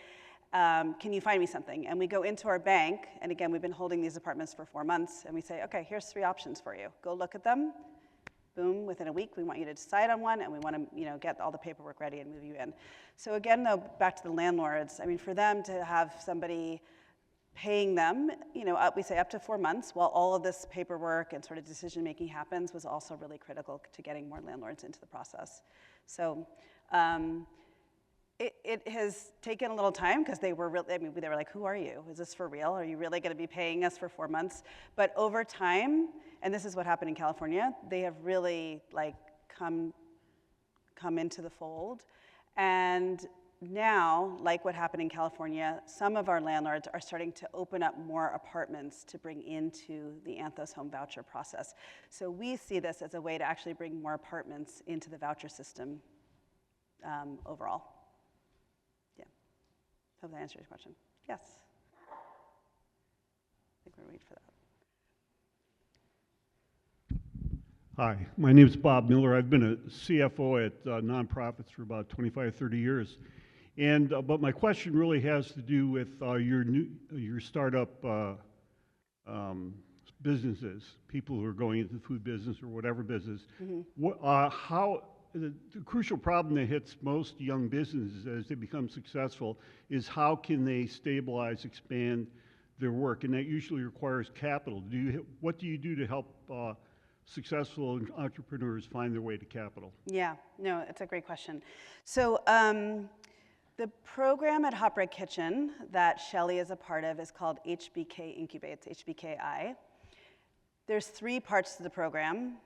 Can you find me something? And we go into our bank, and again, we've been holding these apartments for 4 months, and we say, okay, here's 3 options for you. Go look at them. Boom, within a week, we want you to decide on one, and we want to, get all the paperwork ready and move you in. So again, though, back to the landlords, I mean, for them to have somebody paying them, we say up to 4 months while all of this paperwork and sort of decision-making happens was also really critical to getting more landlords into the process. So it has taken a little time because they were like, who are you? Is this for real? Are you really going to be paying us for 4 months? But over time, and this is what happened in California, they have really come into the fold. And now, like what happened in California, some of our landlords are starting to open up more apartments to bring into the Anthos Home voucher process. So we see this as a way to actually bring more apartments into the voucher system overall. Yeah. Hope that answers your question. Yes. I think we're waiting for that. Hi, my name is Bob Miller. I've been a CFO at nonprofits for about 25, 30 years. And but my question really has to do with your startup businesses, people who are going into the food business or whatever business. Mm-hmm. The crucial problem that hits most young businesses as they become successful is how can they stabilize, expand their work, and that usually requires capital. What do you do to help successful entrepreneurs find their way to capital? Yeah, no, it's a great question. So the program at Hot Bread Kitchen that Shelley is a part of is called HBK Incubate, it's HBKI. There's 3 parts to the program,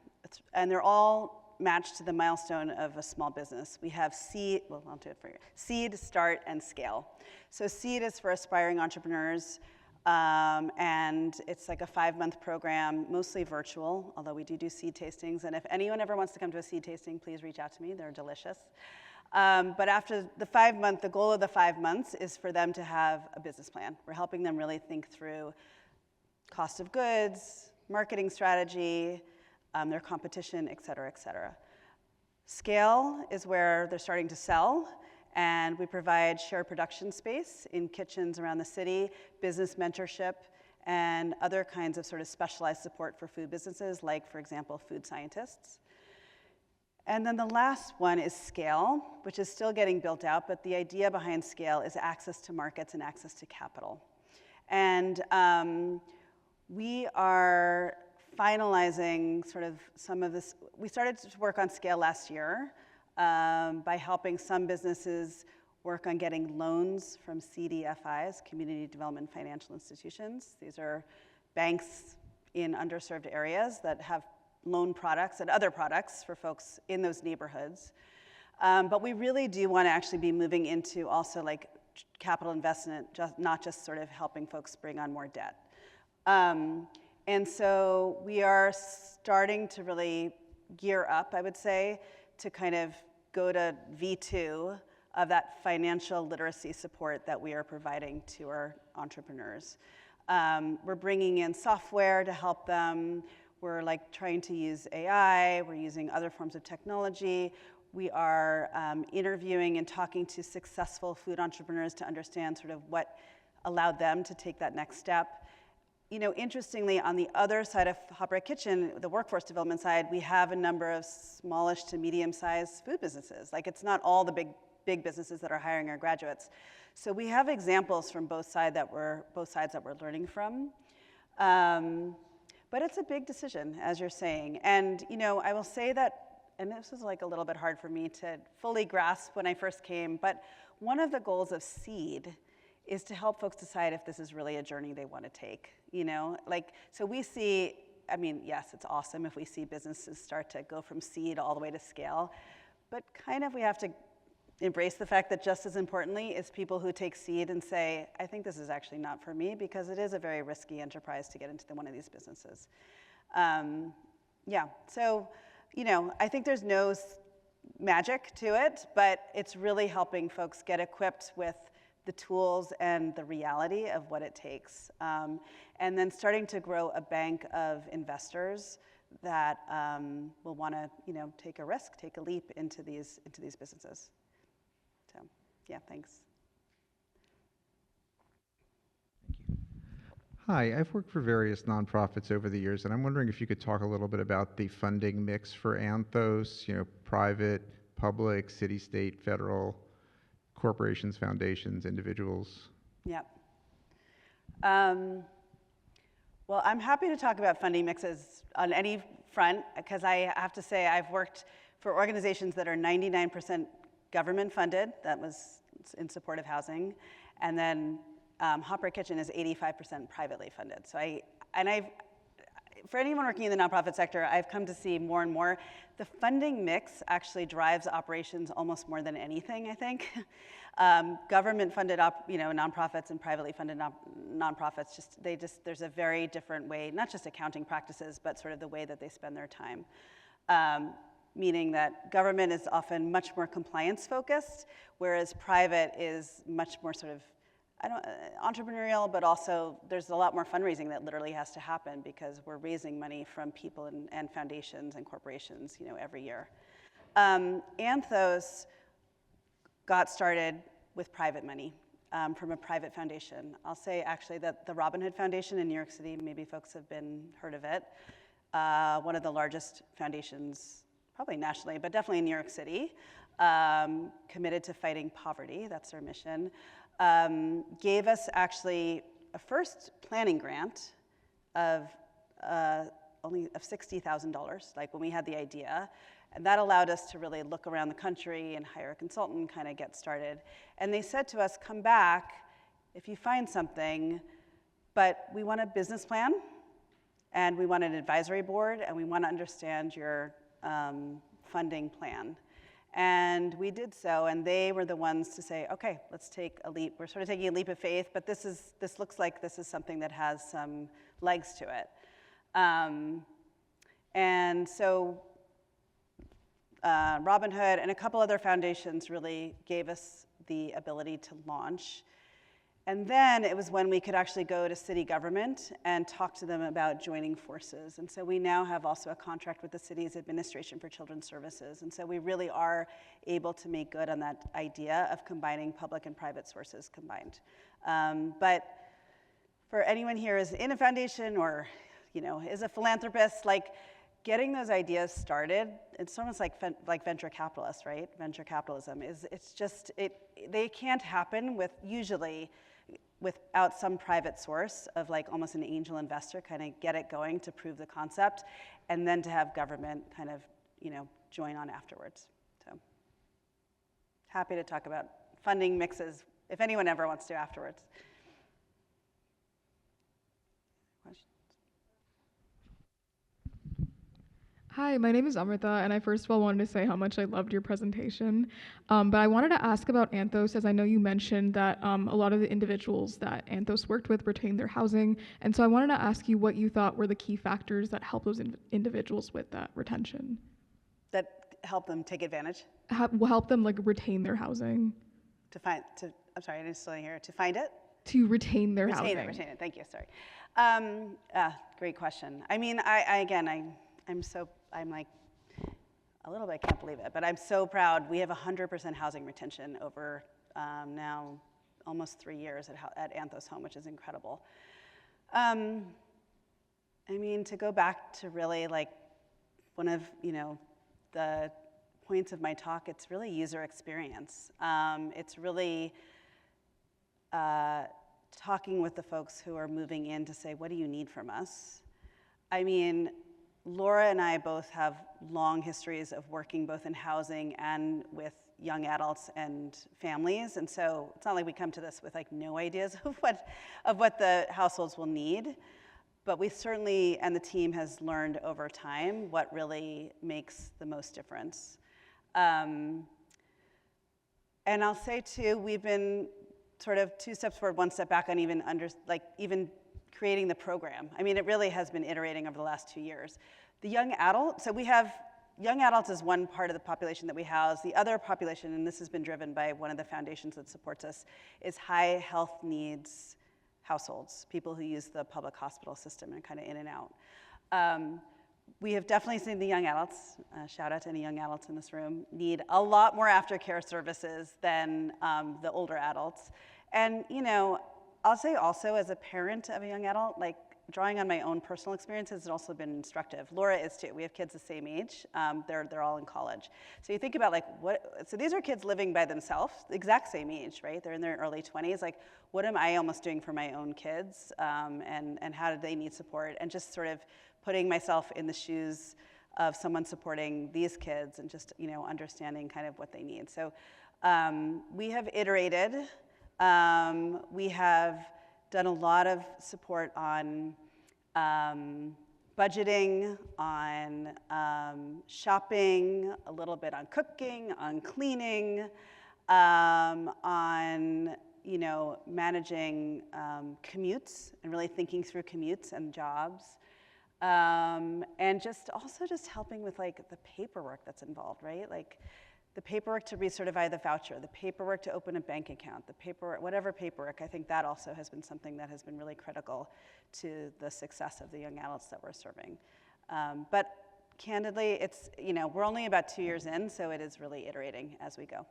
and they're all matched to the milestone of a small business. We have seed, well, I'll do it for you. Seed, start, and scale. So seed is for aspiring entrepreneurs, and it's like a 5-month program, mostly virtual, although we do seed tastings. And if anyone ever wants to come to a seed tasting, please reach out to me. They're delicious. But after the 5-month, the goal of the 5 months is for them to have a business plan. We're helping them really think through cost of goods, marketing strategy, their competition, et cetera, et cetera. Scale is where they're starting to sell, and we provide shared production space in kitchens around the city, business mentorship, and other kinds of sort of specialized support for food businesses, like, for example, food scientists. And then the last one is scale, which is still getting built out, but the idea behind scale is access to markets and access to capital. And we are finalizing sort of some of this. We started to work on scale last year by helping some businesses work on getting loans from CDFIs, Community Development Financial Institutions. These are banks in underserved areas that have loan products and other products for folks in those neighborhoods. But we really do want to actually be moving into also like capital investment, not just sort of helping folks bring on more debt. And so we are starting to really gear up, I would say, to kind of go to V2 of that financial literacy support that we are providing to our entrepreneurs. We're bringing in software to help them. We're like trying to use AI. We're using other forms of technology. We are interviewing and talking to successful food entrepreneurs to understand sort of what allowed them to take that next step. Interestingly, on the other side of Hot Bread Kitchen, the workforce development side, we have a number of smallish to medium-sized food businesses. Like, it's not all the big businesses that are hiring our graduates. So we have examples from both sides that we're learning from. But it's a big decision, as you're saying. And I will say that, and this was like a little bit hard for me to fully grasp when I first came, but one of the goals of Seed is to help folks decide if this is really a journey they want to take, so we see, yes, it's awesome if we see businesses start to go from seed all the way to scale, but kind of we have to embrace the fact that just as importantly is people who take seed and say, I think this is actually not for me, because it is a very risky enterprise to get into one of these businesses. Yeah, so, I think there's no magic to it, but it's really helping folks get equipped with the tools and the reality of what it takes. And then starting to grow a bank of investors that will want to, take a risk, take a leap into these businesses. So, yeah, thanks. Hi, I've worked for various nonprofits over the years, and I'm wondering if you could talk a little bit about the funding mix for Anthos, private, public, city, state, federal, corporations, foundations, individuals. Yep. Well, I'm happy to talk about funding mixes on any front, because I have to say I've worked for organizations that are 99% government funded, that was in support of housing, and then Hot Bread Kitchen is 85% privately funded. So for anyone working in the nonprofit sector, I've come to see more and more, the funding mix actually drives operations almost more than anything, I think. Government-funded, nonprofits and privately funded nonprofits, there's a very different way, not just accounting practices, but sort of the way that they spend their time. Meaning that government is often much more compliance-focused, whereas private is much more sort of entrepreneurial, but also there's a lot more fundraising that literally has to happen because we're raising money from people and foundations and corporations, every year. Anthos got started with private money from a private foundation. I'll say actually that the Robin Hood Foundation in New York City, maybe folks have heard of it, one of the largest foundations, probably nationally, but definitely in New York City, committed to fighting poverty, that's their mission. Gave us actually a first planning grant of $60,000, like when we had the idea. And that allowed us to really look around the country and hire a consultant and kind of get started. And they said to us, come back if you find something, but we want a business plan, and we want an advisory board, and we want to understand your funding plan. And we did so, and they were the ones to say, okay, let's take a leap. We're sort of taking a leap of faith, but this looks like this is something that has some legs to it. And so Robin Hood and a couple other foundations really gave us the ability to launch. And then it was when we could actually go to city government and talk to them about joining forces. And so we now have also a contract with the city's Administration for Children's Services. And so we really are able to make good on that idea of combining public and private sources combined. But for anyone here who's in a foundation or is a philanthropist, like getting those ideas started, it's almost like venture capitalists, right? Venture capitalism they can't happen without some private source of like almost an angel investor kind of get it going to prove the concept, and then to have government kind of, join on afterwards. So happy to talk about funding mixes if anyone ever wants to afterwards. Hi, my name is Amrita, and I first of all wanted to say how much I loved your presentation. But I wanted to ask about Anthos, as I know you mentioned that a lot of the individuals that Anthos worked with retained their housing. And so I wanted to ask you what you thought were the key factors that help those individuals with that retention. That help them take advantage? Help them retain their housing. I'm sorry, I didn't still hear. To find it? To retain their housing. Retain it, thank you, sorry. Great question. I mean, I'm like, a little bit, I can't believe it, but I'm so proud. We have 100% housing retention over now almost 3 years at Anthos Home, which is incredible. I mean, to go back to really one of, the points of my talk, it's really user experience. It's really talking with the folks who are moving in to say, what do you need from us? I mean, Laura and I both have long histories of working both in housing and with young adults and families, and so it's not like we come to this with no ideas of what the households will need, but we certainly, and the team has learned over time what really makes the most difference. And I'll say too, we've been sort of 2 steps forward, 1 step back on even creating the program. I mean, it really has been iterating over the last 2 years. The young adult, so we have young adults is one part of the population that we house. The other population, and this has been driven by one of the foundations that supports us, is high health needs households, people who use the public hospital system and kind of in and out. We have definitely seen the young adults, shout out to any young adults in this room, need a lot more aftercare services than the older adults. And, you know, I'll say also as a parent of a young adult, like drawing on my own personal experiences has also been instructive. Laura is too. We have kids the same age. They're all in college. So you think about like so these are kids living by themselves, the exact same age, right? They're in their early 20s. Like, what am I almost doing for my own kids? And how do they need support? And just sort of putting myself in the shoes of someone supporting these kids and just, you know, understanding kind of what they need. So we have iterated. We have done a lot of support on budgeting, on shopping, a little bit on cooking, on cleaning, on, you know, managing commutes and really thinking through commutes and jobs. And just also just helping with like the paperwork that's involved, right? Like the paperwork to recertify the voucher, the paperwork to open a bank account, the paperwork, whatever paperwork, I think that also has been something that has been really critical to the success of the young adults that we're serving. But candidly, it's, you know, we're only about 2 years in, so it is really iterating as we go.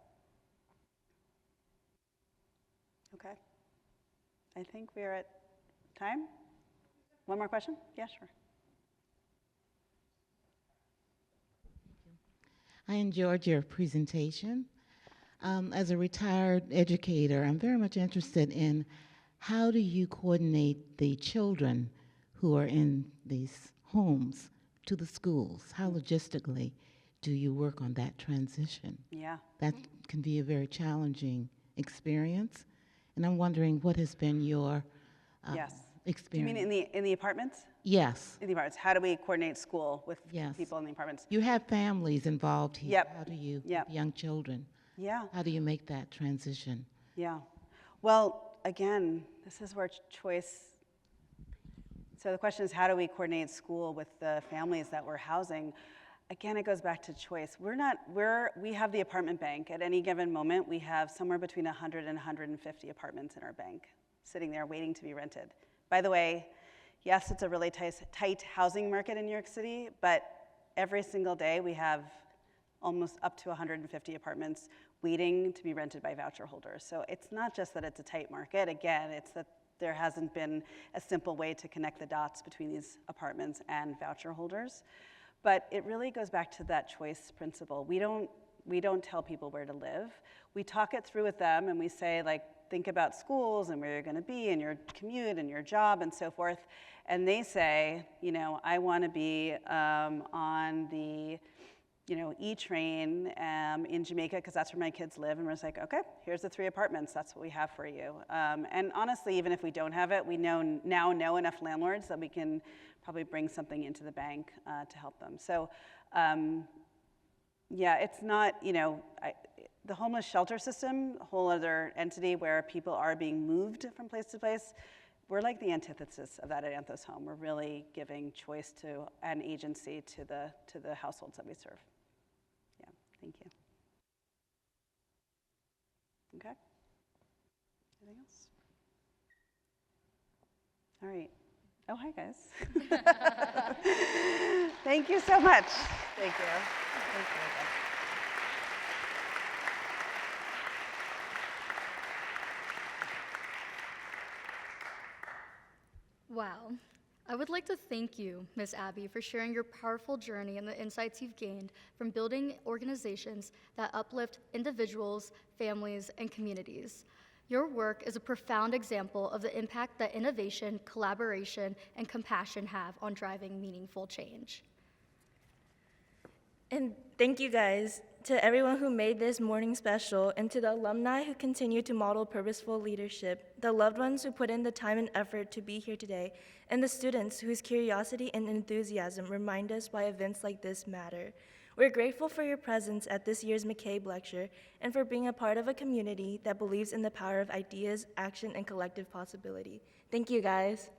Okay. I think we're at time. One more question? Yeah, sure. I enjoyed your presentation. As a retired educator, I'm very much interested in how do you coordinate the children who are in these homes to the schools? How logistically do you work on that transition? Yeah. That can be a very challenging experience, and I'm wondering what has been your Yes. experience. You mean in the apartments? Yes. In the apartments. How do we coordinate school with Yes. people in the apartments? You have families involved here. Yep. How do you, Yep. young children, Yeah. how do you make that transition? Yeah. Well, again, this is where choice. So the question is, how do we coordinate school with the families that we're housing? Again, it goes back to choice. We have the apartment bank. At any given moment, we have somewhere between 100 and 150 apartments in our bank sitting there waiting to be rented. By the way, yes, it's a really tight housing market in New York City, but every single day we have almost up to 150 apartments waiting to be rented by voucher holders. So it's not just that it's a tight market. Again, it's that there hasn't been a simple way to connect the dots between these apartments and voucher holders. But it really goes back to that choice principle. We don't tell people where to live. We talk it through with them and we say, like, think about schools and where you're going to be and your commute and your job and so forth. And they say, you know, I want to be on the, you know, E-train in Jamaica because that's where my kids live. And we're just like, okay, here's the 3 apartments. That's what we have for you. And honestly, even if we don't have it, we now know enough landlords that we can probably bring something into the bank to help them. So yeah, it's not, you know, the homeless shelter system, a whole other entity where people are being moved from place to place. We're like the antithesis of that at Anthos Home. We're really giving choice to an agency to the households that we serve. Yeah, thank you. Okay. Anything else? All right. Oh, hi guys. Thank you so much. Thank you. Thank you. Wow. I would like to thank you, Ms. Abbey, for sharing your powerful journey and the insights you've gained from building organizations that uplift individuals, families, and communities. Your work is a profound example of the impact that innovation, collaboration, and compassion have on driving meaningful change. And thank you guys to everyone who made this morning special, and to the alumni who continue to model purposeful leadership, the loved ones who put in the time and effort to be here today, and the students whose curiosity and enthusiasm remind us why events like this matter. We're grateful for your presence at this year's McCabe Lecture and for being a part of a community that believes in the power of ideas, action, and collective possibility. Thank you, guys.